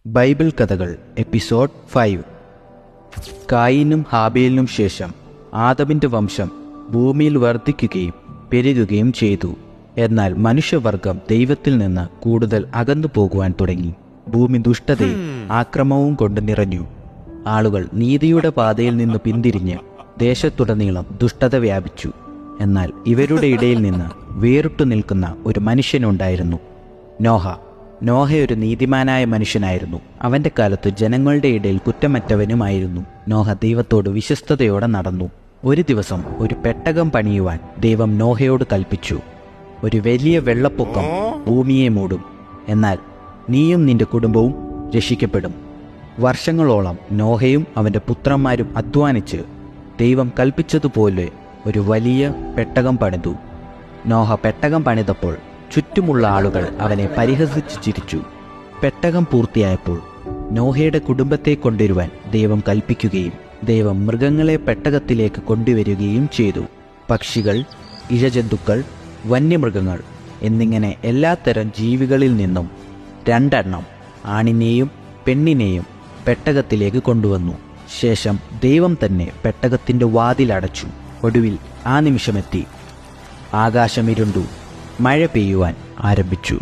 Bible കഥകൾ episode 5. കായീനും ഹാബേലിനും ശേഷം ആദമിൻ്റെ വംശം ഭൂമിയിൽ വർദ്ധിക്കുകയും പെരുകുകയും ചെയ്തു. എന്നാൽ മനുഷ്യവർഗം ദൈവത്തിൽ നിന്ന് കൂടുതൽ അകന്നു പോകുവാൻ തുടങ്ങി. ഭൂമി ദുഷ്ടതയും ആക്രമവും കൊണ്ട് നിറഞ്ഞു. ആളുകൾ നീതിയുടെ പാതയിൽ നിന്ന് പിന്തിരിഞ്ഞ് ദേശത്തുടനീളം ദുഷ്ടത വ്യാപിച്ചു. എന്നാൽ ഇവരുടെ ഇടയിൽ നിന്ന് വേറിട്ടു നിൽക്കുന്ന ഒരു മനുഷ്യനുണ്ടായിരുന്നു, നോഹ ഒരു നീതിമാനായ മനുഷ്യനായിരുന്നു. അവൻ്റെ കാലത്ത് ജനങ്ങളുടെ ഇടയിൽ കുറ്റമറ്റവനുമായിരുന്നു. നോഹ ദൈവത്തോട് വിശ്വസ്തയോടെ നടന്നു. ഒരു ദിവസം ഒരു പെട്ടകം പണിയുവാൻ ദൈവം നോഹയോട് കൽപ്പിച്ചു. ഒരു വലിയ വെള്ളപ്പൊക്കം ഭൂമിയെ മൂടും, എന്നാൽ നീയും നിന്റെ കുടുംബവും രക്ഷിക്കപ്പെടും. വർഷങ്ങളോളം നോഹയും അവൻ്റെ പുത്രന്മാരും അധ്വാനിച്ച് ദൈവം കൽപ്പിച്ചതുപോലെ ഒരു വലിയ പെട്ടകം പണിതു. നോഹ പെട്ടകം പണിതപ്പോൾ ചുറ്റുമുള്ള ആളുകൾ അവനെ പരിഹസിച്ചു ചിരിച്ചു. പെട്ടകം പൂർത്തിയായപ്പോൾ നോഹയുടെ കുടുംബത്തെ കൊണ്ടുവരുവാൻ ദൈവം കൽപ്പിക്കുകയും ദൈവം മൃഗങ്ങളെ പെട്ടകത്തിലേക്ക് കൊണ്ടുവരികയും ചെയ്തു. പക്ഷികൾ, ഇഴജന്തുക്കൾ, വന്യമൃഗങ്ങൾ എന്നിങ്ങനെ എല്ലാത്തരം ജീവികളിൽ നിന്നും 2 എണ്ണം ആണിനെയും പെണ്ണിനെയും പെട്ടകത്തിലേക്ക് കൊണ്ടുവന്നു. ശേഷം ദൈവം തന്നെ പെട്ടകത്തിൻ്റെ വാതിലടച്ചു. ഒടുവിൽ ആ നിമിഷമെത്തി. ആകാശമിരുണ്ടു, മഴ പെയ്യുവാൻ ആരംഭിച്ചു.